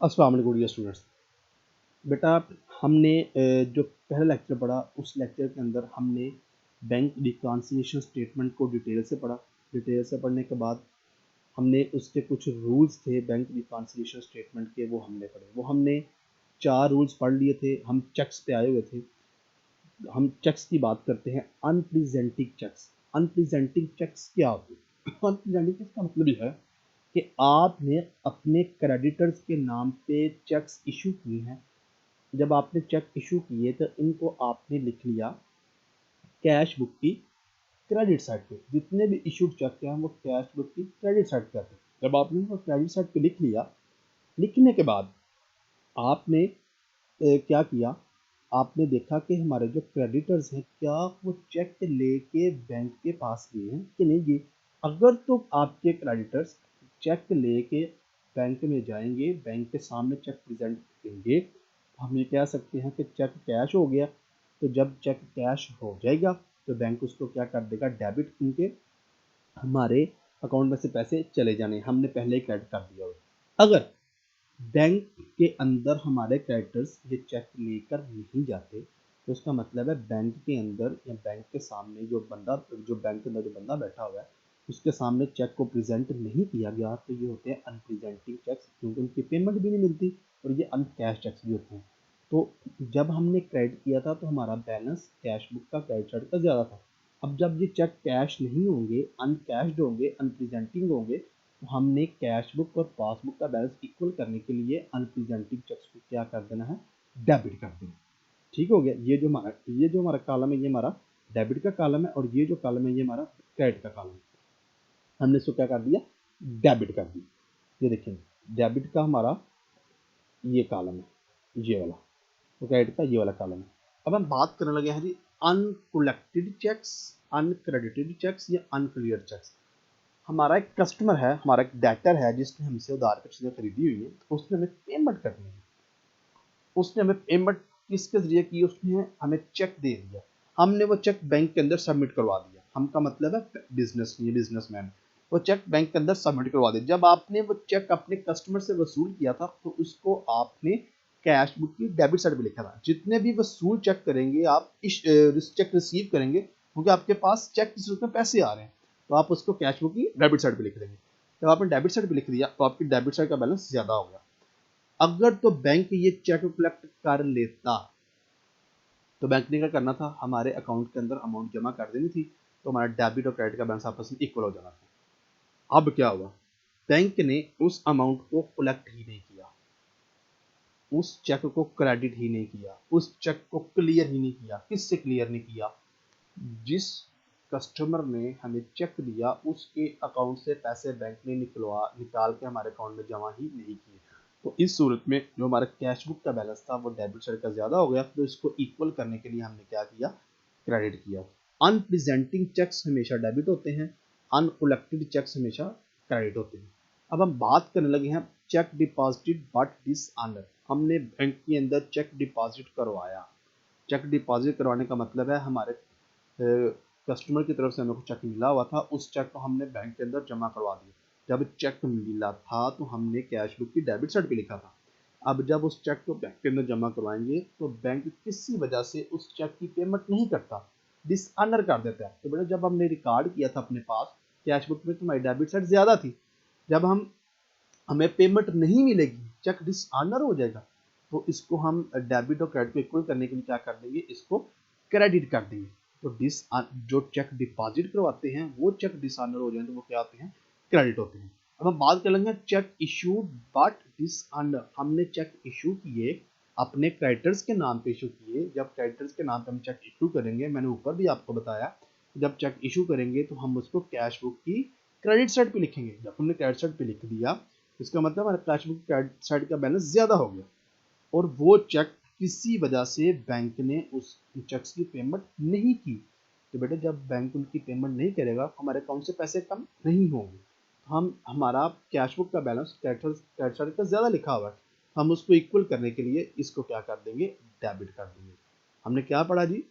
अस्सलाम वालेकुम dear students. बेटा हमने जो पहला लेक्चर पढ़ा उस लेक्चर के अंदर हमने बैंक रिकॉन्सिलिएशन स्टेटमेंट को डिटेल से पढ़ा। डिटेल से पढ़ने के बाद हमने उसके कुछ रूल्स थे बैंक रिकॉन्सिलिएशन स्टेटमेंट के, वो हमने पढ़े। वो हमने 4 रूल्स पढ़ लिए थे। हम चेक्स पे आए हुए थे। हम चेक्स की बात करते हैं। अनप्रेजेंटिंग चेक्स। अनप्रेजेंटिंग चेक्स क्या होते हैं? अनप्रेजेंटिंग चेक्स का मतलब यह है कि आपने अपने क्रेडिटर्स के नाम पे चेक्स इशू किए हैं। जब आपने चेक इशू किए तो इनको आपने लिख लिया कैश बुक की क्रेडिट साइड पे। जितने भी इशूड चेक हैं वो कैश बुक की क्रेडिट साइड पे आते हैं। जब आपने वो क्रेडिट साइड पे लिख लिया, लिखने के बाद आपने क्या किया, आपने देखा कि हमारे जो क्रेडिटर्स हैं क्या वो चेक लेके बैंक के पास गए हैं कि नहीं गए। अगर तो आपके क्रेडिटर्स चेक लेके बैंक में जाएंगे, बैंक के सामने चेक प्रेजेंट करेंगे, तो हम ये कह सकते हैं कि चेक कैश हो गया। तो जब चेक कैश हो जाएगा तो बैंक उसको क्या कर देगा, डेबिट, क्योंकि हमारे अकाउंट में से पैसे चले जाने, हमने पहले ही क्रेडिट कर दिया होगा। अगर बैंक के अंदर हमारे क्रेडिटर्स ये चेक लेकर नहीं जाते तो उसका मतलब है बैंक के अंदर या बैंक के सामने जो बैंक के अंदर जो बंदा बैठा हुआ है उसके सामने चेक को प्रेजेंट नहीं किया गया, तो ये होते हैं अनप्रेजेंटिंग चेक्स, क्योंकि उनकी पेमेंट भी नहीं मिलती और ये अनकैश चेक्स भी होते हैं। तो जब हमने क्रेडिट किया था तो हमारा बैलेंस कैश बुक का क्रेडिट साइड का ज़्यादा था। अब जब ये चेक कैश नहीं होंगे, अनकैश्ड होंगे, अनप्रेजेंटिंग होंगे, तो हमने कैश बुक और पासबुक का बैलेंस इक्वल करने के लिए अनप्रेजेंटिंग चेक्स को क्या कर देना है, डेबिट कर देना। ठीक हो गया। ये जो हमारा कॉलम है ये हमारा डेबिट का कॉलम है और ये जो कॉलम है ये हमारा क्रेडिट का कॉलम है। हमने इसको क्या कर दिया, डेबिट कर दिया। ये देखिए डेबिट का हमारा ये कॉलम है, ये वाला, तो क्रेडिट का ये वाला कॉलम है। अब हम बात करने लगे हैं जी अनकोलेक्टेड चेक्स, अनक्रेडिटेड चेक्स या अनक्लियर चेक्स। हमारा एक कस्टमर है, हमारा एक डेटर है जिसने हमसे उधार पे चीज़ें खरीदी हुई है, तो उसने हमें पेमेंट करनी है। उसने हमें पेमेंट किसके जरिए की, उसने हमें चेक दे दिया। हमने वो चेक बैंक के अंदर सबमिट करवा दिया। हम का मतलब है बिजनेस, ये बिजनेसमैन, वो चेक बैंक के अंदर सबमिट करवा दिया। जब आपने वो चेक अपने कस्टमर से वसूल किया था तो उसको आपने कैश बुक की डेबिट साइड पे लिखा था। जितने भी वसूल चेक करेंगे आप, इस चेक रिसीव करेंगे क्योंकि आपके पास चेक की सूरत में पैसे आ रहे हैं, तो आप उसको कैश बुक की डेबिट साइड पे लिख देंगे। जब आपने डेबिट साइड पे लिख दिया तो आपकी डेबिट साइड का बैलेंस ज्यादा हो गया। अगर तो बैंक ये चेक कलेक्ट कर लेता तो बैंक ने क्या करना था, हमारे अकाउंट के अंदर अमाउंट जमा कर देनी थी, तो हमारा डेबिट और क्रेडिट का बैलेंस आपस में इक्वल हो जाना था। अब क्या हुआ, बैंक ने उस अमाउंट को कलेक्ट ही नहीं किया, उस चेक को क्रेडिट ही नहीं किया, उस चेक को क्लियर ही नहीं किया। किससे क्लियर नहीं किया, जिस कस्टमर ने हमें चेक दिया उसके अकाउंट से पैसे बैंक ने निकाल के हमारे अकाउंट में जमा ही नहीं किए। तो इस सूरत में जो हमारा कैश बुक का बैलेंस था वो डेबिट साइड का ज़्यादा हो गया, तो इसको इक्वल करने के लिए हमने क्या किया, क्रेडिट किया। अनप्रेजेंटिंग चेक्स हमेशा डेबिट होते हैं, अनकोलेक्टेड चेक्स हमेशा क्रेडिट होते हैं। अब हम बात करने लगे हैं चेक डिपॉजिटेड बट डिसऑनर। हमने बैंक के अंदर चेक डिपॉजिट करवाया। चेक डिपॉजिट करवाने का मतलब है हमारे कस्टमर की तरफ से हमें कुछ चेक मिला हुआ था, उस चेक को हमने बैंक के अंदर जमा करवा दिया। जब चेक मिला था तो हमने कैश बुक की डेबिट साइड पे लिखा था। अब जब उस चेक को बैंक के अंदर जमा करवाएंगे तो बैंक किसी वजह से उस चेक की पेमेंट नहीं करता, डिसऑनर कर देता है। तो बेटा जब हमने रिकॉर्ड किया था अपने पास कैश बुक में तुम्हारी डेबिट साइड ज्यादा थी, जब हमें पेमेंट नहीं मिलेगी, चेक डिसऑनर हो जाएगा, तो इसको हम डेबिट और क्रेडिट को इक्वल करने के लिए क्या कर देंगे, इसको क्रेडिट कर देंगे। तो जो चेक डिपॉजिट करवाते हैं वो चेक डिसऑनर हो जाए तो वो क्या होते हैं, क्रेडिट होते हैं। अब हम बात कर लेंगे चेक इशूड बट डिसऑनर। हमने चेक इशू किए, अपने क्रेडिटर्स के नाम पे इशू किए। जब क्रेडिटर्स के नाम पे हम चेक इशू करेंगे, मैंने ऊपर भी आपको बताया, जब चेक इशू करेंगे तो हम उसको कैश बुक की क्रेडिट साइड पे लिखेंगे। जब हमने क्रेडिट साइड पे लिख दिया इसका मतलब हमारे कैश बुक क्रेडिट साइड का बैलेंस ज्यादा हो गया और वो चेक किसी वजह से बैंक ने उस चेक्स की पेमेंट नहीं की। तो बेटा जब बैंक उनकी पेमेंट नहीं करेगा हमारे अकाउंट से पैसे कम नहीं होंगे। हम हमारा कैश बुक का बैलेंस क्रेडिट साइड का ज्यादा लिखा हुआ है, हम उसको इक्वल करने के लिए इसको क्या कर देंगे, डेबिट कर देंगे। हमने क्या पढ़ा जी,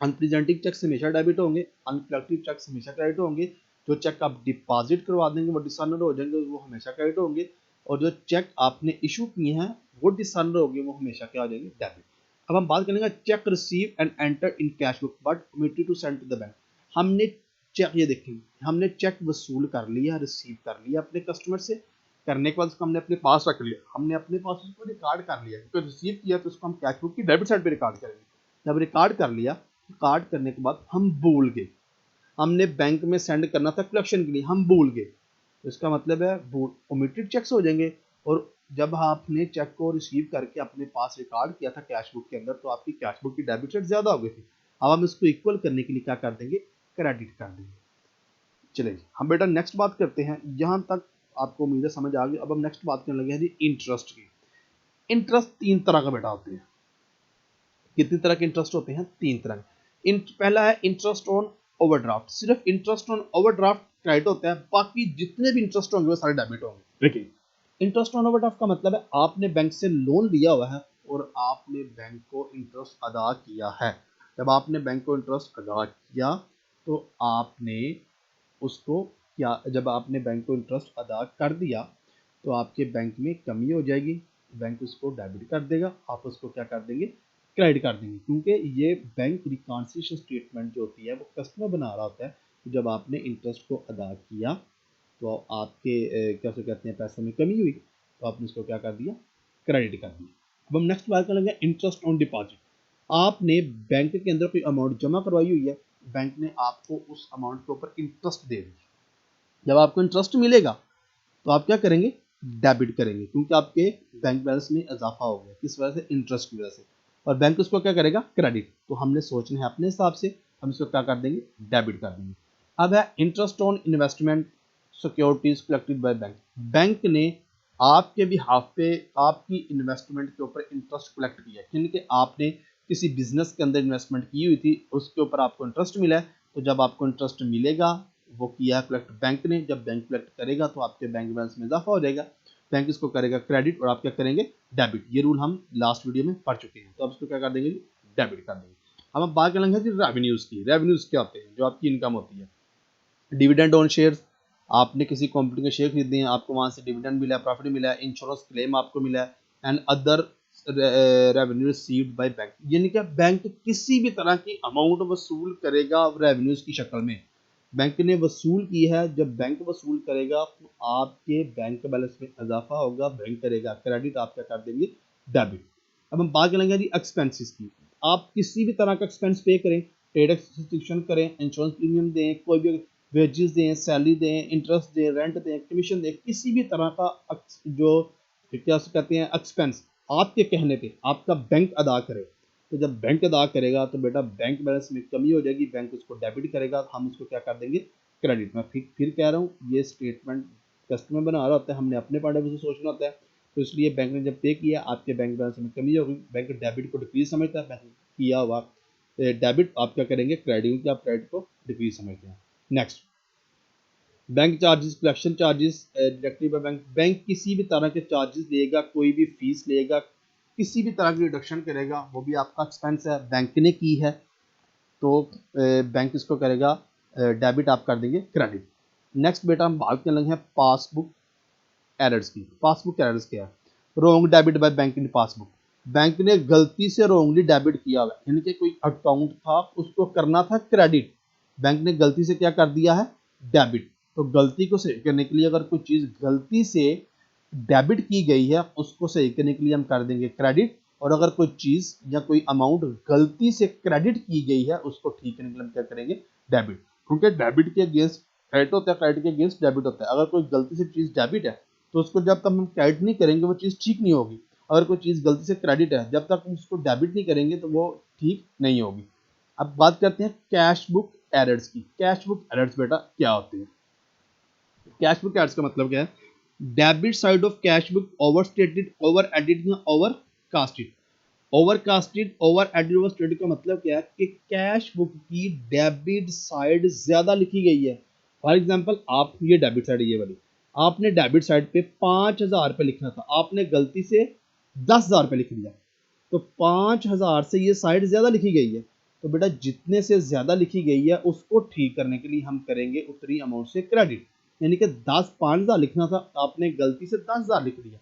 अनप्रेजेंटिंग चेक्स हमेशा डेबिट होंगे, अनकलेक्टेड चेक्स हमेशा क्रेडिट होंगे। जो चेक आप डिपॉजिट करवा देंगे वो डिसऑनर हो जाएंगे, वो हमेशा क्रेडिट होंगे। और जो चेक आपने इशू किए हैं वो डिसऑनर हो गए, वो हमेशा क्या हो जाएंगे, डेबिट। अब हम बात करेंगे cheque receive and enter in cash book but omitted to send to the bank. हमने चेक, ये देखेंगे, हमने चेक वसूल कर लिया, रिसीव कर लिया अपने कस्टमर से, करने के बाद उसको हमने अपने पास रख लिया, हमने अपने पास उसको रिकॉर्ड कर लिया, क्योंकि रिसीव किया तो उसको हम कैश बुक की डेबिट साइड पे रिकॉर्ड करेंगे। जब रिकॉर्ड कर लिया, रिकॉर्ड करने के बाद हम भूल गए, हमने बैंक में सेंड करना था कलेक्शन के लिए, हम भूल गए, तो इसका मतलब है ओमिटेड चेक्स हो जाएंगे। और जब आपने चेक को रिसीव करके अपने पास रिकॉर्ड किया था कैश बुक के अंदर, तो आपकी कैश बुक की डेबिट साइड ज्यादा हो गई थी। अब हम इसको इक्वल करने के लिए क्या कर देंगे, क्रेडिट कर देंगे। चलिए हम बेटा नेक्स्ट बात करते हैं, यहाँ तक आपको उम्मीद है समझ आ गई। अब हम नेक्स्ट बात करने लगे हैं जी इंटरेस्ट की। इंटरेस्ट तीन तरह का बेटा होते हैं। कितनी तरह के इंटरेस्ट होते हैं, तीन तरह के। पहला है इंटरेस्ट ऑन ओवरड्राफ्ट, सिर्फ इंटरेस्ट ऑन ओवरड्राफ्ट क्रेडिट होता है, बाकी जितने भी इंटरेस्ट होंगे वो सारे डेबिट होंगे। देखिए इंटरेस्ट ऑन ओवरड्राफ्ट का मतलब है आपने बैंक से लोन लिया हुआ है और आपने बैंक को इंटरेस्ट अदा किया है। जब आपने बैंक को इंटरेस्ट अदा किया तो आपने उसको क्या, जब आपने बैंक को इंटरेस्ट अदा कर दिया तो आपके बैंक में कमी हो जाएगी, बैंक उसको डेबिट कर देगा, आप उसको क्या कर देंगे, क्रेडिट कर देंगे। क्योंकि ये बैंक रिकॉन्सिलिएशन स्टेटमेंट जो होती है वो कस्टमर बना रहा होता है, तो जब आपने इंटरेस्ट को अदा किया तो आपके कैसे कहते हैं पैसों में कमी हुई, तो आपने उसको क्या कर दिया, क्रेडिट कर दिया। अब हम नेक्स्ट बात करेंगे इंटरेस्ट ऑन डिपॉजिट। आपने बैंक के अंदर कोई अमाउंट जमा करवाई हुई है, बैंक ने आपको उस अमाउंट के ऊपर इंटरेस्ट दे दी, जब आपको इंटरेस्ट मिलेगा तो आप क्या करेंगे, डेबिट करेंगे, क्योंकि आपके बैंक बैलेंस में इजाफा हो गया, किस वजह से, इंटरेस्ट की वजह से, और बैंक उसको क्या करेगा, क्रेडिट। तो हमने सोचना है अपने हिसाब से, हम इसको क्या कर देंगे, डेबिट कर देंगे। अब है interest on investment securities collected by bank. Bank ने आपके बिहाफ पे आपकी इन्वेस्टमेंट के ऊपर इंटरेस्ट कलेक्ट किया, क्योंकि आपने किसी बिजनेस के अंदर इन्वेस्टमेंट की हुई थी, उसके ऊपर आपको इंटरेस्ट मिला है, तो जब आपको इंटरेस्ट मिलेगा वो किया कलेक्ट बैंक ने, जब बैंक कलेक्ट करेगा तो आपके बैंक बैलेंस में इजाफा हो जाएगा, बैंक इसको करेगा क्रेडिट और आप क्या करेंगे, डेबिट। ये रूल हम लास्ट वीडियो में पढ़ चुके हैं, तो अब इसको क्या कर देंगे, डेबिट कर देंगे। अब हम बात करेंगे कि रेवेन्यूज की। रेवेन्यूज क्या होते हैं, जो आपकी इनकम होती है। डिविडेंड ऑन शेयर्स, आपने किसी कंपनी के शेयर खरीदे हैं, आपको वहां से डिविडेंड मिला है, प्रॉफिट मिला है, इंश्योरेंस क्लेम आपको मिला है, and other revenue received by bank. यानी कि बैंक किसी भी तरह की अमाउंट वसूल करेगा रेवेन्यूज की शक्ल में, बैंक ने वसूल की है, जब बैंक वसूल करेगा तो आपके बैंक बैलेंस में इजाफा होगा, बैंक करेगा क्रेडिट, आप क्या कर देंगे, डेबिट। अब हम बात करेंगे जी एक्सपेंसेस की। आप किसी भी तरह का एक्सपेंस पे करें, ट्रेड सब्सक्रिप्शन करें, इंश्योरेंस प्रीमियम दें, कोई भी वेजेस दें, सैलरी दें, इंटरेस्ट दें, रेंट दें, कमीशन दें, किसी भी तरह का जो क्या कहते हैं एक्सपेंस आपके कहने पे आपका बैंक अदा करे, तो जब बैंक अदा करेगा तो बेटा बैंक बैलेंस में कमी हो जाएगी, बैंक उसको डेबिट करेगा, हम उसको क्या कर देंगे, क्रेडिट। मैं फिर कह रहा हूँ, ये स्टेटमेंट कस्टमर बना रहा होता है, हमने अपने पॉइंट ऑफ व्यू से सोचना होता है। तो इसलिए बैंक ने जब पे किया, आपके बैंक बैलेंस में कमी होगी, बैंक डेबिट को डिक्रीज समझता है, बैंक किया हुआ डेबिट आप क्या करेंगे, क्रेडिट, क्योंकि आप क्रेडिट को डिक्रीज समझते हैं। Next, bank charges, collection charges directly by bank. Bank किसी भी तरह के चार्जेस लेगा, कोई भी फीस लेगा, किसी भी तरह की रिडक्शन करेगा, वो भी आपका एक्सपेंस है, बैंक ने की है, तो बैंक इसको करेगा डेबिट, आप कर देंगे क्रेडिट। नेक्स्ट बेटा हम बात करने लगे हैं पासबुक एरर्स की। पासबुक एरर्स क्या है, wrong debit by bank in passbook. Bank ने गलती से रॉन्गली डेबिट किया हुआ है, यानी कि कोई अकाउंट था उसको करना था क्रेडिट, बैंक ने गलती से क्या कर दिया है, डेबिट। तो गलती को सही करने के लिए, अगर कोई चीज गलती से डेबिट की गई है उसको सही करने के लिए हम कर देंगे क्रेडिट, और अगर कोई चीज या कोई अमाउंट गलती से क्रेडिट की गई है उसको ठीक करने के लिए हम क्या करेंगे, डेबिट। क्योंकि डेबिट के अगेंस्ट क्रेडिट होता है, क्रेडिट के अगेंस्ट डेबिट होता है। अगर कोई गलती से चीज डेबिट है तो उसको जब तक हम क्रेडिट नहीं करेंगे वो चीज ठीक नहीं होगी, अगर कोई चीज गलती से क्रेडिट है जब तक हम उसको डेबिट नहीं करेंगे तो वो ठीक नहीं होगी। अब बात करते हैं कैश बुक एरर्स की। कैश बुक एरर्स बेटा क्या होते हैं, कैश बुक एरर्स का मतलब क्या है, debit side of cash book over stated, over added या over casted. Over casted, over added, over stated का मतलब क्या है कि कैश बुक की डेबिट साइड ज्यादा लिखी गई है। फॉर एग्जांपल, आप ये डेबिट साइड ये वाली, आपने डेबिट साइड पे 5,000 रुपये लिखना था, आपने गलती से 10,000 रुपये लिख दिया, तो 5,000 से ये साइड ज्यादा लिखी गई है, तो बेटा जितने से ज्यादा लिखी गई है उसको ठीक करने के लिए हम करेंगे उतनी अमाउंट से क्रेडिट। यानी कि 10 5,000 लिखना था, आपने गलती से 10,000 लिख दिया।